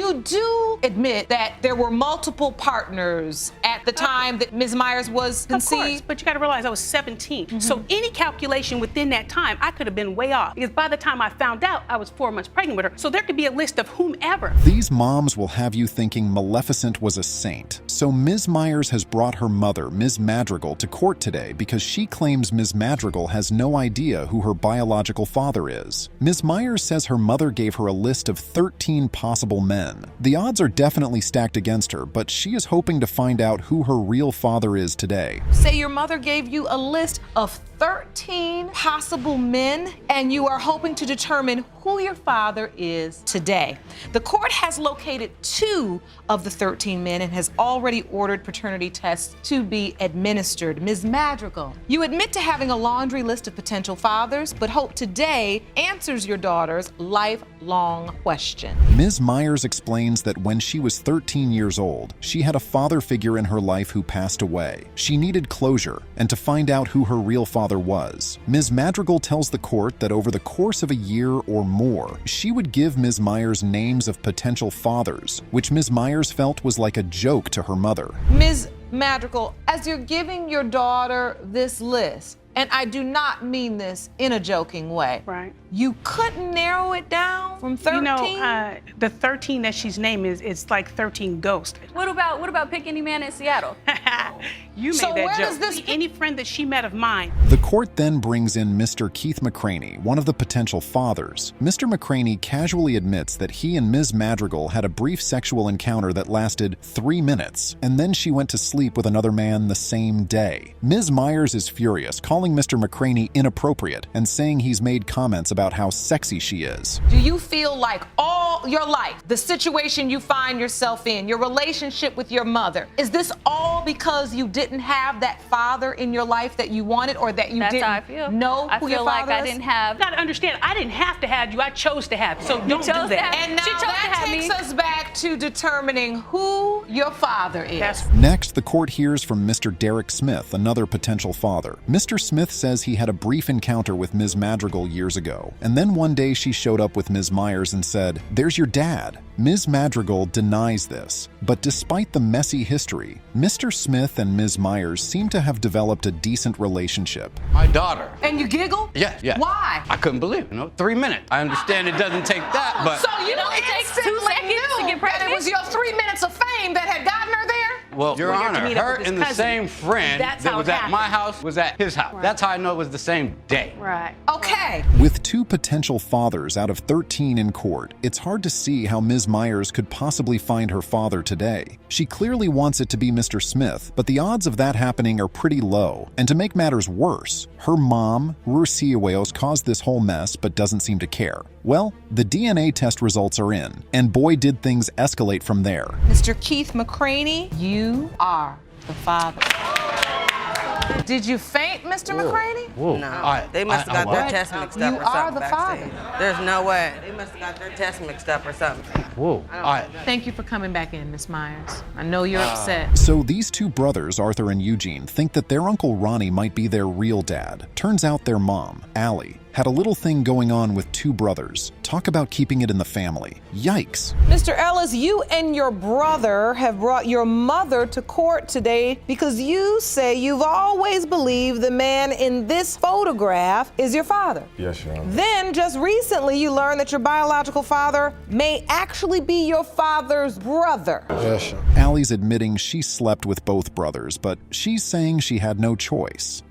you do admit that there were multiple partners at the time that Ms. Myers was conceived? Of course, but you got to realize I was 17. So any calculation within that time, I could have been way off. Because by the time I found out, I was 4 months pregnant with her. So there could be a list of whomever. These moms will have you thinking Maleficent was a saint. So Ms. Myers has brought her mother, Ms. Madrigal, to court today because she claims Ms. Madrigal has no idea who her biological father is. Ms. Myers says her mother gave her a list of 13 possible men. The odds are definitely stacked against her, but she is hoping to find out who her real father is today. Say your mother gave you a list of 13 possible men, and you are hoping to determine who your father is today. The court has located 2 of the 13 men and has already ordered paternity tests to be administered. Ms. Madrigal, you admit to having a laundry list of potential fathers, but hope today answers your daughter's lifelong question. Ms. Myers explains that when she was 13 years old, she had a father figure in her life who passed away. She needed closure and to find out who her real father was. Ms. Madrigal tells the court that over the course of a year or more, she would give Ms. Myers names of potential fathers, which Ms. Myers felt was like a joke to her mother. Ms. Madrigal, as you're giving your daughter this list, and I do not mean this in a joking way. Right. You couldn't narrow it down from 13? You know, the 13 that she's named it's like 13 ghosts. What about pick any man in Seattle? You made So that where joke. does this- Any friend that she met of mine. The court then brings in Mr. Keith McCraney, one of the potential fathers. Mr. McCraney casually admits that he and Ms. Madrigal had a brief sexual encounter that lasted 3 minutes, and then she went to sleep with another man the same day. Ms. Myers is furious, calling Mr. McCraney inappropriate and saying he's made comments about how sexy she is. Do you feel like all your life, the situation you find yourself in, your relationship with your mother, is this all because you didn't have that father in your life that you wanted, or that you That's didn't how I feel. know I who feel your like father I is? didn't have. You gotta understand, I didn't have to have you. I chose to have you. So don't do chose to that. have- And now She chose to that have takes me. us back to determining who your father is. That's Next, the court hears from Mr. Derek Smith, another potential father. Mr. Smith says he had a brief encounter with Ms. Madrigal years ago, and then one day she showed up with Ms. Myers and said, "There's your dad." Ms. Madrigal denies this, but despite the messy history, Mr. Smith and Ms. Myers seem to have developed a decent relationship. My daughter. And you giggle? Yeah. Why? I couldn't believe it. 3 minutes. I understand it doesn't take that, but. So you It only takes 2 instantly seconds to knew get that it pregnant? was your 3 minutes of fame that had gotten her there? Well, Your Well, you're to Honor, meet up her with his and the cousin. same friend That's that how was it at my happened. house was at his house. Right. That's how I know it was the same day. right. Okay. With 2 potential fathers out of 13 in court, it's hard to see how Ms. Myers could possibly find her father today. She clearly wants it to be Mr. Smith, but the odds of that happening are pretty low. And to make matters worse, her mom, Rusiawayos, caused this whole mess but doesn't seem to care. Well, the DNA test results are in, and boy did things escalate from there. Mr. Keith McCraney, you are the father. Did you faint, Mr. McCraney? Whoa. No, they must have got their test mixed up You or are something the backstage. father. There's no way. They must have got their test mixed up or something. Whoa. All right. Thank you for coming back in, Miss Myers. I know you're upset. So these 2 brothers, Arthur and Eugene, think that their Uncle Ronnie might be their real dad. Turns out their mom, Allie, had a little thing going on with 2 brothers. Talk about keeping it in the family. Yikes. Mr. Ellis, you and your brother have brought your mother to court today because you say you've always believed the man in this photograph is your father. Yes, Your Honor. Then, just recently, you learned that your biological father may actually be your father's brother. Yes, Your Honor. Allie's admitting she slept with both brothers, but she's saying she had no choice.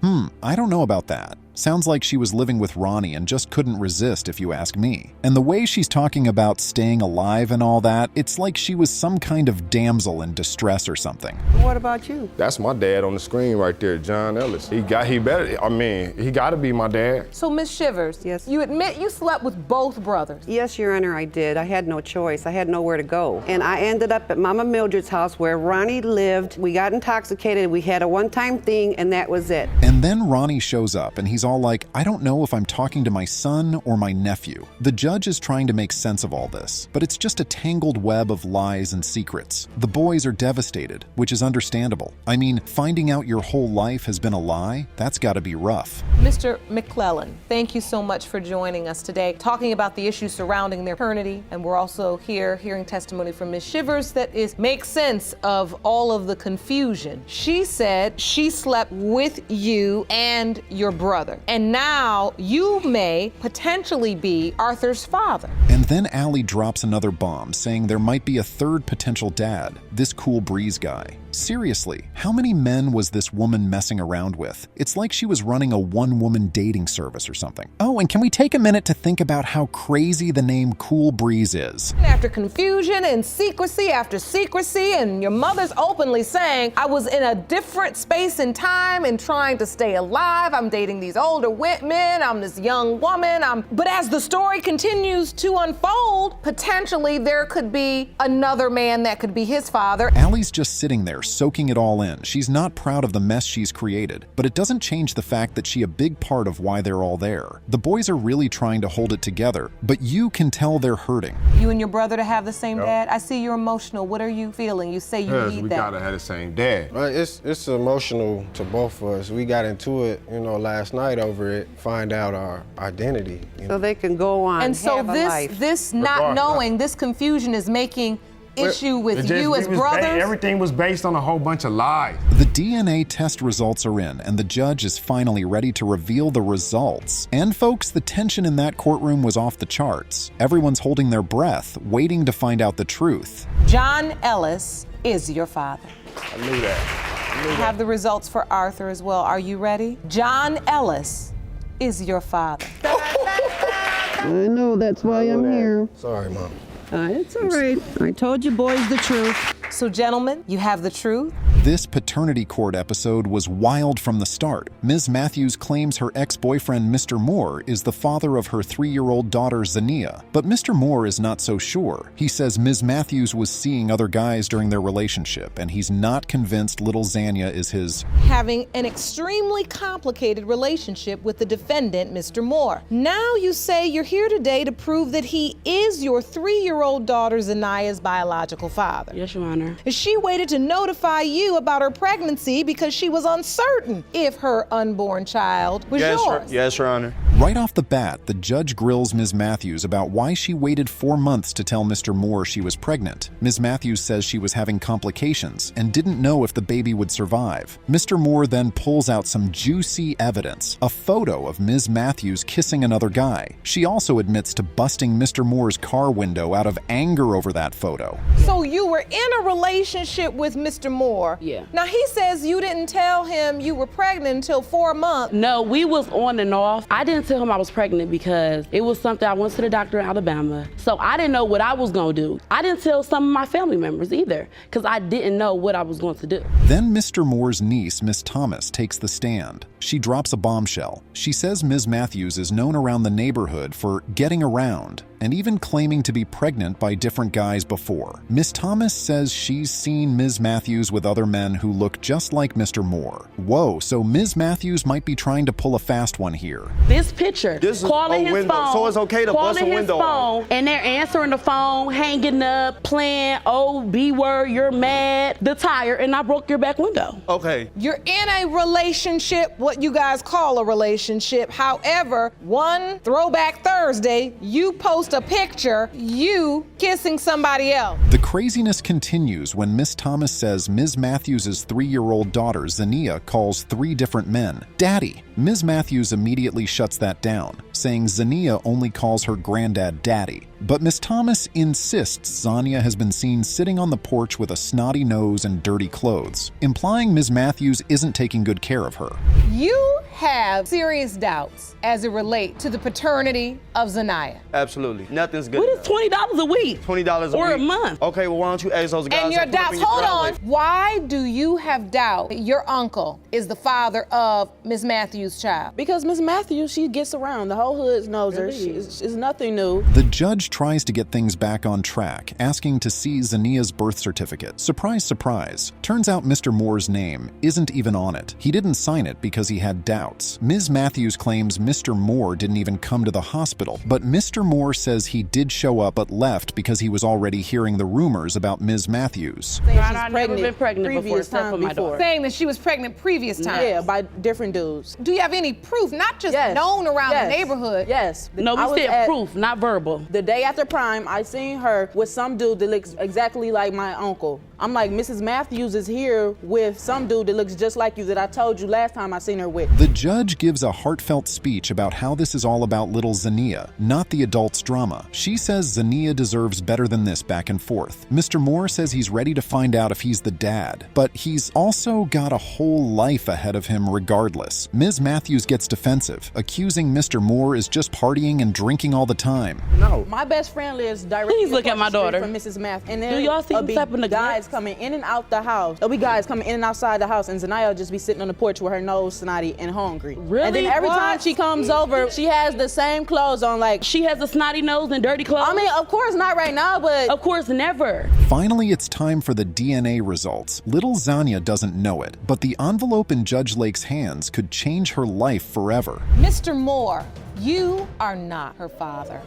I don't know about that. Sounds like she was living with Ronnie and just couldn't resist, if you ask me. And the way she's talking about staying alive and all that, it's like she was some kind of damsel in distress or something. What about you? That's my dad on the screen right there, John Ellis. He got to be my dad. So, Miss Shivers, Yes. you admit you slept with both brothers. Yes, Your Honor, I did. I had no choice. I had nowhere to go. And I ended up at Mama Mildred's house where Ronnie lived. We got intoxicated. We had a one-time thing, and that was it. And then Ronnie shows up, and he's all like, I don't know if I'm talking to my son or my nephew. The judge is trying to make sense of all this, but it's just a tangled web of lies and secrets. The boys are devastated, which is understandable. I mean, finding out your whole life has been a lie, that's gotta be rough. Mr. McClellan, thank you so much for joining us today, talking about the issues surrounding their paternity. And we're also here hearing testimony from Ms. Shivers that makes sense of all of the confusion. She said she slept with you and your brother, and now you may potentially be Arthur's father. And then Allie drops another bomb, saying there might be a third potential dad, this Cool Breeze guy. Seriously, how many men was this woman messing around with? It's like she was running a one-woman dating service or something. Oh, and can we take a minute to think about how crazy the name Cool Breeze is? After confusion and secrecy after secrecy, and your mother's openly saying, I was in a different space and time and trying to stay alive. I'm dating these older men. I'm this young woman. But as the story continues to unfold, potentially there could be another man that could be his father. Allie's just sitting there, soaking it all in. She's not proud of the mess she's created, but it doesn't change the fact that she's a big part of why they're all there. The boys are really trying to hold it together, but you can tell they're hurting. You and your brother to have the same dad? I see you're emotional. What are you feeling? You say you need we that. gotta have the same dad. It's emotional to both of us. We got into it, last night over it, find out our identity. So they can go on And so have a life. this not knowing, this confusion is making issue with you as brothers? Everything was based on a whole bunch of lies. The DNA test results are in, and the judge is finally ready to reveal the results. And folks, the tension in that courtroom was off the charts. Everyone's holding their breath, waiting to find out the truth. John Ellis is your father. I knew that. I have the results for Arthur as well. Are you ready? John Ellis is your father. I know, that's why I'm here. Sorry, Mom. It's all right. I told you boys the truth. So gentlemen, you have the truth. This paternity court episode was wild from the start. Ms. Matthews claims her ex-boyfriend, Mr. Moore, is the father of her 3-year-old daughter, Zania. But Mr. Moore is not so sure. He says Ms. Matthews was seeing other guys during their relationship, and he's not convinced little Zania is his. Having an extremely complicated relationship with the defendant, Mr. Moore. Now you say you're here today to prove that he is your 3-year-old daughter, Zania's biological father. Yes, Your Honor. She waited to notify you about her pregnancy because she was uncertain if her unborn child was yours. Yes, Your Honor. Right off the bat, the judge grills Ms. Matthews about why she waited 4 months to tell Mr. Moore she was pregnant. Ms. Matthews says she was having complications and didn't know if the baby would survive. Mr. Moore then pulls out some juicy evidence, a photo of Ms. Matthews kissing another guy. She also admits to busting Mr. Moore's car window out of anger over that photo. So you were in a relationship with Mr. Moore. Yeah. Now he says you didn't tell him you were pregnant until 4 months. No, we was on and off. I didn't tell him I was pregnant because it was something I went to the doctor in Alabama. So I didn't know what I was gonna do. I didn't tell some of my family members either because I didn't know what I was going to do. Then Mr. Moore's niece, Miss Thomas, takes the stand. She drops a bombshell. She says Ms. Matthews is known around the neighborhood for getting around and even claiming to be pregnant by different guys before. Miss Thomas says she's seen Ms. Matthews with other men who look just like Mr. Moore. Whoa, so Ms. Matthews might be trying to pull a fast one here. This picture, This is calling a his window, phone, so it's okay to bust a calling his window phone, and they're answering the phone, hanging up, playing, oh, B word, you're mad, the tire, and I broke your back window. Okay. You're in a relationship, what you guys call a relationship. However, one Throwback Thursday, you post a picture, you kissing somebody else. The craziness continues when Miss Thomas says Ms. Matthews' 3-year-old daughter, Zania, calls 3 different men Daddy. Ms. Matthews immediately shuts that down, saying Zania only calls her granddad Daddy. But Miss Thomas insists Zania has been seen sitting on the porch with a snotty nose and dirty clothes, implying Ms. Matthews isn't taking good care of her. You have serious doubts as it relates to the paternity of Zania. Absolutely. Nothing's good. What is $20 a week? $20 a or week. a month? Okay, well, why don't you ask those guys? And your to put up in doubts, your hold on. driveway? Why do you have doubt that your uncle is the father of Ms. Matthews' child? Because Miss Matthews, she gets around. The whole hood knows her. It's nothing new. The judge judge tries to get things back on track, asking to see Zania's birth certificate. Surprise, surprise. Turns out Mr. Moore's name isn't even on it. He didn't sign it because he had doubts. Ms. Matthews claims Mr. Moore didn't even come to the hospital, but Mr. Moore says he did show up but left because he was already hearing the rumors about Ms. Matthews. I've never been pregnant before, except for my daughter. Saying that she was pregnant previous times. Yeah, by different dudes. Do you have any proof, not just known around the neighborhood? Yes. No, we said proof, not verbal. The day after Prime, I seen her with some dude that looks exactly like my uncle. I'm like, Mrs. Matthews is here with some dude that looks just like you that I told you last time I seen her with. The judge gives a heartfelt speech about how this is all about little Zania, not the adult's drama. She says Zania deserves better than this back and forth. Mr. Moore says he's ready to find out if he's the dad, but he's also got a whole life ahead of him regardless. Ms. Matthews gets defensive, accusing Mr. Moore is just partying and drinking all the time. No. My best friend lives directly Please look at my across the street daughter. from Mrs. Matthews. And Do y'all see the type of guys coming in and out the house. There'll be guys coming in and outside the house, and Zanaya will just be sitting on the porch with her nose snotty and hungry. Really? And then every What? time she comes over, she has the same clothes on, like she has a snotty nose and dirty clothes? I mean, of course not right now, but of course never. Finally, it's time for the DNA results. Little Zania doesn't know it, but the envelope in Judge Lake's hands could change her life forever. Mr. Moore, you are not her father.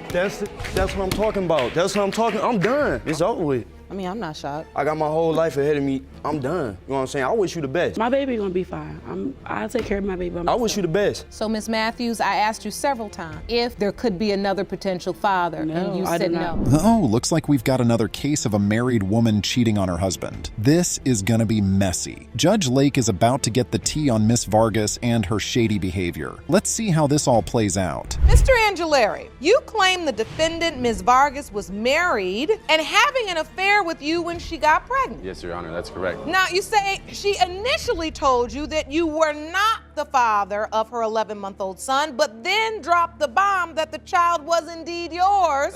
That's what I'm talking about. That's what I'm talking. I'm done. It's over with. I mean, I'm not shocked. I got my whole life ahead of me. I'm done. You know what I'm saying? I wish you the best. My baby gonna be fine. I'll take care of my baby by myself. I wish you the best. So, Ms. Matthews, I asked you several times if there could be another potential father, and you said no. Oh, looks like we've got another case of a married woman cheating on her husband. This is gonna be messy. Judge Lake is about to get the tea on Miss Vargas and her shady behavior. Let's see how this all plays out. Mr. Angelari, you claim the defendant, Ms. Vargas, was married and having an affair with you when she got pregnant. Yes, Your Honor, that's correct. Now, you say she initially told you that you were not the father of her 11-month-old son, but then dropped the bomb that the child was indeed yours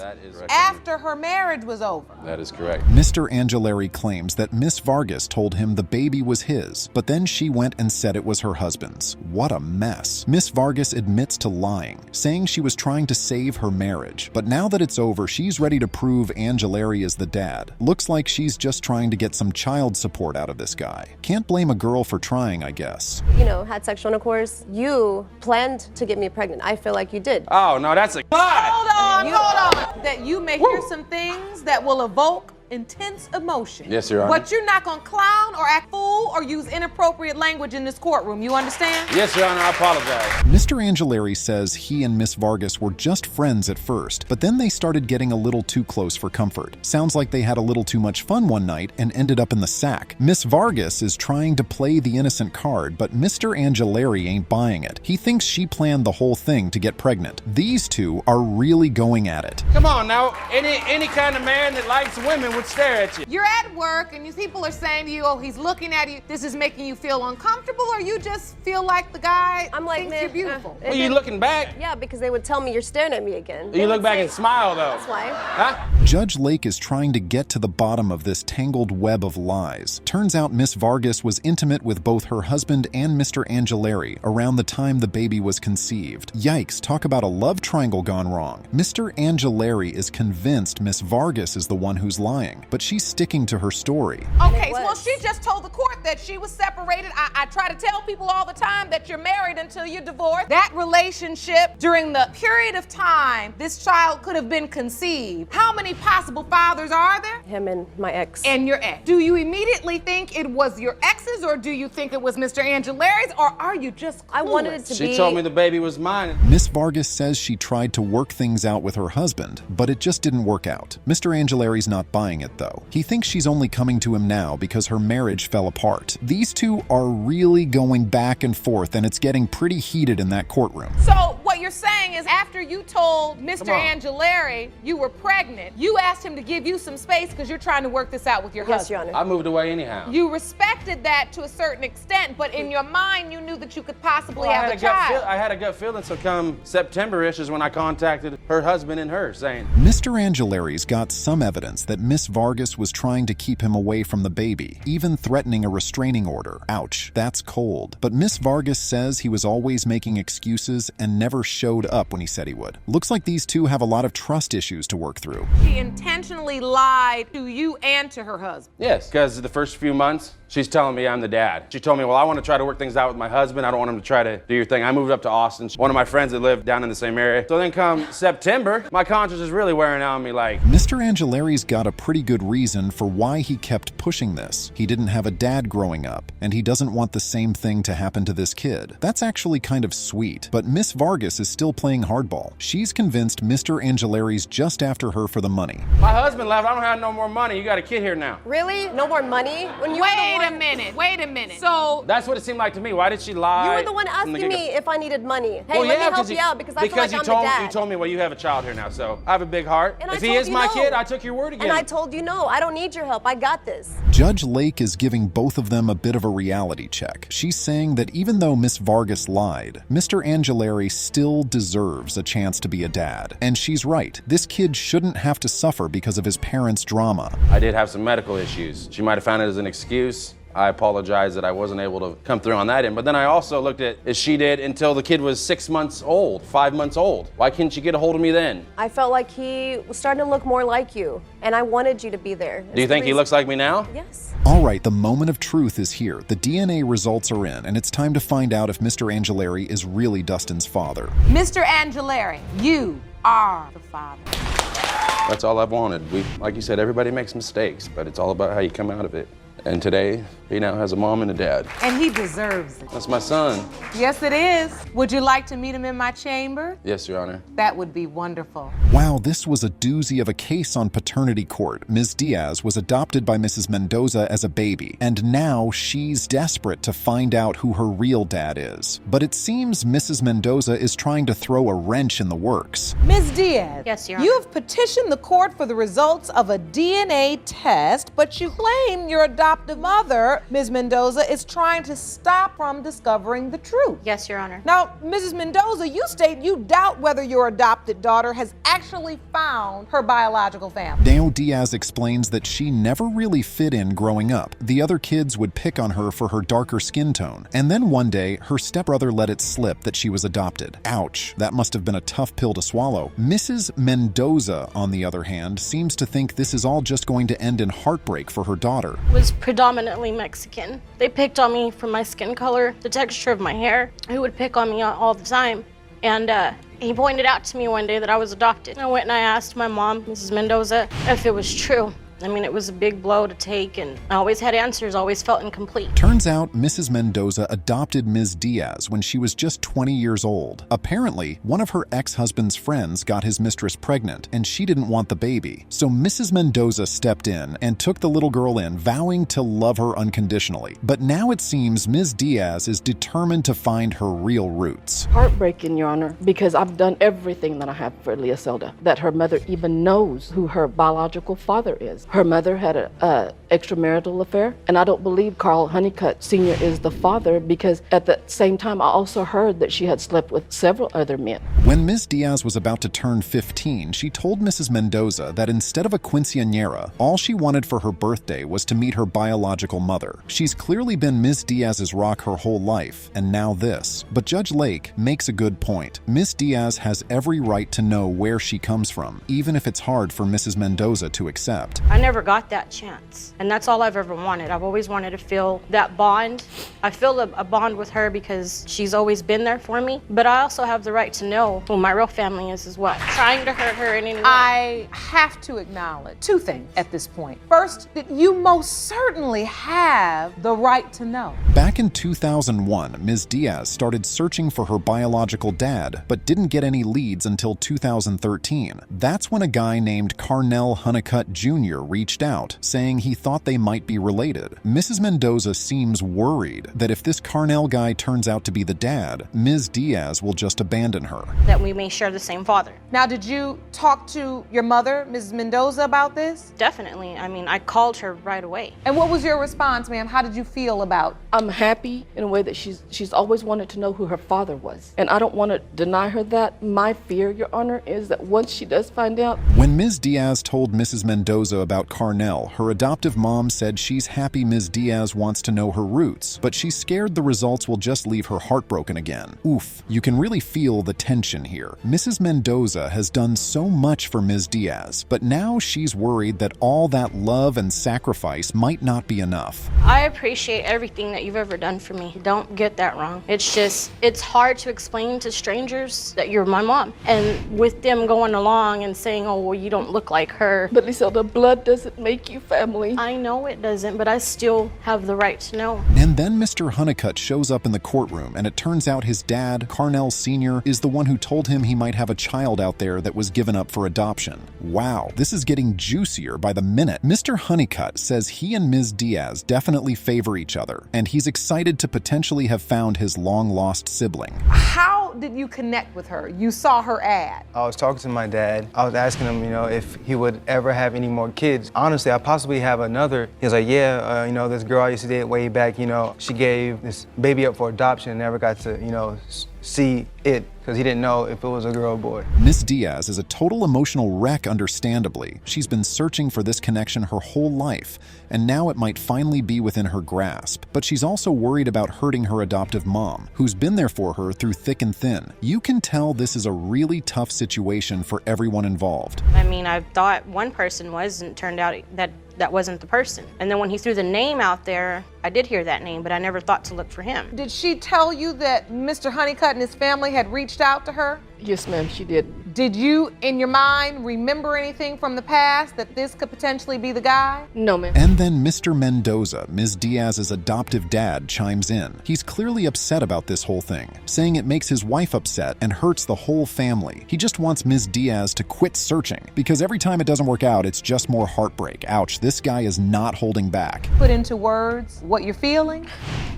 after her marriage was over. That is correct. Mr. Angelari claims that Miss Vargas told him the baby was his, but then she went and said it was her husband's. What a mess. Miss Vargas admits to lying, saying she was trying to save her marriage. But now that it's over, she's ready to prove Angelari is the dad. Looks like she's just trying to get some child support out of this guy. Can't blame a girl for trying, I guess. You know, had sexual intercourse. You planned to get me pregnant. I feel like you did. Oh, no, that's a lie. Hold on. That you may hear some things that will evoke intense emotion. Yes, Your Honor. But you're not gonna clown or act fool or use inappropriate language in this courtroom. You understand? Yes, Your Honor, I apologize. Mr. Angelari says he and Miss Vargas were just friends at first, but then they started getting a little too close for comfort. Sounds like they had a little too much fun one night and ended up in the sack. Miss Vargas is trying to play the innocent card, but Mr. Angelari ain't buying it. He thinks she planned the whole thing to get pregnant. These two are really going at it. Come on now, any kind of man that likes women would stare at you. You're at work and people are saying to you, oh, he's looking at you. This is making you feel uncomfortable, or you just feel like the guy thinks you're beautiful? Are you looking back? Yeah, because they would tell me you're staring at me again. You look back and smile, though. That's why. Huh? Judge Lake is trying to get to the bottom of this tangled web of lies. Turns out Miss Vargas was intimate with both her husband and Mr. Angelari around the time the baby was conceived. Yikes, talk about a love triangle gone wrong. Mr. Angelari is convinced Miss Vargas is the one who's lying, but she's sticking to her story. Okay, well, she just told the court that she was separated. I try to tell people all the time that you're married until you're divorced. That relationship, during the period of time this child could have been conceived, how many possible fathers are there? Him and my ex. And your ex. Do you immediately think it was your ex's, or do you think it was Mr. Angelari's, or are you just clueless? I wanted it to be. She told me the baby was mine. Miss Vargas says she tried to work things out with her husband, but it just didn't work out. Mr. Angelari's not buying it, though. He thinks she's only coming to him now because her marriage fell apart. These two are really going back and forth, and it's getting pretty heated in that courtroom. So what you're saying is, after you told Mr. Angelari you were pregnant, you asked him to give you some space because you're trying to work this out with your husband. Yes, Your Honor. I moved away anyhow. You respected that to a certain extent, but in your mind you knew that you could possibly have a child. I had a gut feeling, so come September-ish is when I contacted her husband and her, saying, Mr. Angelari's got some evidence that Miss Vargas was trying to keep him away from the baby, even threatening a restraining order. Ouch, that's cold. But Miss Vargas says he was always making excuses and never showed up when he said he would. Looks like these two have a lot of trust issues to work through. She intentionally lied to you and to her husband. Yes, because the first few months, she's telling me I'm the dad. She told me, well, I want to try to work things out with my husband. I don't want him to try to do your thing. I moved up to Austin. One of my friends that lived down in the same area. So then come September, my conscience is really wearing on me like. Mr. Angelari's got a pretty good reason for why he kept pushing this. He didn't have a dad growing up, and he doesn't want the same thing to happen to this kid. That's actually kind of sweet, but Miss Vargas is still playing hardball. She's convinced Mr. Angelari's just after her for the money. My husband left. I don't have no more money. You got a kid here now. Really? No more money? When you Wait a minute. So That's what it seemed like to me. Why did she lie? you were the one asking me if I needed money. Hey, Well, let yeah, me help you out because I feel like I'm the you dad. told me, well, you have a child here now, so I have a big heart. And if I he told is you my no. kid, I took your word again. And I told you no, I don't need your help. I got this. Judge Lake is giving both of them a bit of a reality check. She's saying that even though Miss Vargas lied, Mr. Angelari still deserves a chance to be a dad. And she's right. This kid shouldn't have to suffer because of his parents' drama. I did have some medical issues. She might have found it as an excuse. I apologize that I wasn't able to come through on that end. But then I also looked at, as she did, until the kid was 6 months old, 5 months old. Why couldn't you get a hold of me then? I felt like he was starting to look more like you, and I wanted you to be there. Do you think he looks like me now? Yes. All right, the moment of truth is here. The DNA results are in, and it's time to find out if Mr. Angelari is really Dustin's father. Mr. Angelari, you are the father. That's all I've wanted. Like you said, everybody makes mistakes, but it's all about how you come out of it. And today, he now has a mom and a dad. And he deserves it. That's my son. Yes, it is. Would you like to meet him in my chamber? Yes, Your Honor. That would be wonderful. Wow, this was a doozy of a case on paternity court. Ms. Diaz was adopted by Mrs. Mendoza as a baby, and now she's desperate to find out who her real dad is. But it seems Mrs. Mendoza is trying to throw a wrench in the works. Ms. Diaz, Yes, Your you Honor. have petitioned the court for the results of a DNA test, but you claim your adoptive mother, Ms. Mendoza, is trying to stop from discovering the truth. Yes, Your Honor. Now, Mrs. Mendoza, you state you doubt whether your adopted daughter has actually found her biological family. Now Diaz explains that she never really fit in growing up. The other kids would pick on her for her darker skin tone. And then one day, her stepbrother let it slip that she was adopted. Ouch, that must have been a tough pill to swallow. Mrs. Mendoza, on the other hand, seems to think this is all just going to end in heartbreak for her daughter. Was predominantly Mexican. They picked on me for my skin color, the texture of my hair. He would pick on me all the time. And he pointed out to me one day that I was adopted. I went and I asked my mom, Mrs. Mendoza, if it was true. I mean, it was a big blow to take, and I always had answers, always felt incomplete. Turns out Mrs. Mendoza adopted Ms. Diaz when she was just 20 years old. Apparently, one of her ex-husband's friends got his mistress pregnant, and she didn't want the baby. So Mrs. Mendoza stepped in and took the little girl in, vowing to love her unconditionally. But now it seems Ms. Diaz is determined to find her real roots. Heartbreaking, Your Honor, because I've done everything that I have for Leocelda, that her mother even knows who her biological father is. Her mother had an extramarital affair, and I don't believe Carl Honeycutt Sr. is the father because at the same time I also heard that she had slept with several other men. When Ms. Diaz was about to turn 15, she told Mrs. Mendoza that instead of a quinceañera, all she wanted for her birthday was to meet her biological mother. She's clearly been Ms. Diaz's rock her whole life, and now this. But Judge Lake makes a good point. Ms. Diaz has every right to know where she comes from, even if it's hard for Mrs. Mendoza to accept. I never got that chance, and that's all I've ever wanted. I've always wanted to feel that bond. I feel a bond with her because she's always been there for me, but I also have the right to know who my real family is as well. Trying to hurt her in any way. I have to acknowledge two things at this point. First, that you most certainly have the right to know. Back in 2001, Ms. Diaz started searching for her biological dad, but didn't get any leads until 2013. That's when a guy named Carnell Honeycutt Jr. reached out, saying he thought they might be related. Mrs. Mendoza seems worried that if this Carnell guy turns out to be the dad, Ms. Diaz will just abandon her. That we may share the same father. Now, did you talk to your mother, Mrs. Mendoza, about this? Definitely. I mean, I called her right away. And what was your response, ma'am? How did you feel about? I'm happy in a way that she's always wanted to know who her father was. And I don't want to deny her that. My fear, Your Honor, is that once she does find out. When Ms. Diaz told Mrs. Mendoza about about Carnell, her adoptive mom said she's happy Ms. Diaz wants to know her roots, but she's scared the results will just leave her heartbroken again. Oof, you can really feel the tension here. Mrs. Mendoza has done so much for Ms. Diaz, but now she's worried that all that love and sacrifice might not be enough. I appreciate everything that you've ever done for me. Don't get that wrong. It's hard to explain to strangers that you're my mom. And with them going along and saying, oh, well, you don't look like her. But Lisa, the blood doesn't make you family. I know it doesn't, but I still have the right to know. And then Mr. Honeycutt shows up in the courtroom, and it turns out his dad, Carnell Sr., is the one who told him he might have a child out there that was given up for adoption. Wow, this is getting juicier by the minute. Mr. Honeycutt says he and Ms. Diaz definitely favor each other, and he's excited to potentially have found his long-lost sibling. How did you connect with her? You saw her ad. I was talking to my dad. I was asking him, if he would ever have any more kids. Honestly, I possibly have another. He was like, yeah, this girl I used to date way back, she gave this baby up for adoption and never got to, see it because he didn't know if it was a girl or boy. Miss Diaz is a total emotional wreck, understandably. She's been searching for this connection her whole life, and now it might finally be within her grasp. But she's also worried about hurting her adoptive mom, who's been there for her through thick and thin. You can tell this is a really tough situation for everyone involved. I mean, I thought one person was, and it turned out that wasn't the person. And then when he threw the name out there, I did hear that name, but I never thought to look for him. Did she tell you that Mr. Honeycutt and his family had reached out to her? Yes, ma'am, she did. Did you, in your mind, remember anything from the past that this could potentially be the guy? No, ma'am. And then Mr. Mendoza, Ms. Diaz's adoptive dad, chimes in. He's clearly upset about this whole thing, saying it makes his wife upset and hurts the whole family. He just wants Ms. Diaz to quit searching, because every time it doesn't work out, it's just more heartbreak. Ouch, this guy is not holding back. Put into words what you're feeling?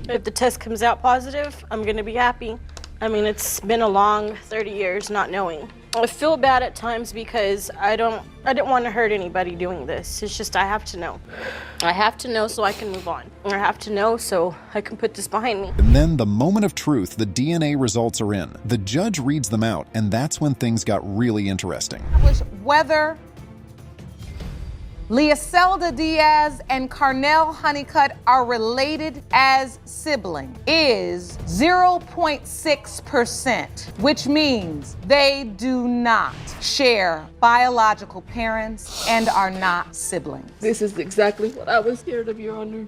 If the test comes out positive, I'm gonna be happy. I mean, it's been a long 30 years not knowing. I feel bad at times because I didn't want to hurt anybody doing this. It's just I have to know. I have to know so I can move on. I have to know so I can put this behind me. And then the moment of truth, the DNA results are in. The judge reads them out, and that's when things got really interesting. Whether Leocelda Diaz and Carnell Honeycutt are related as siblings is 0.6%, which means they do not share biological parents and are not siblings. This is exactly what I was scared of, Your Honor.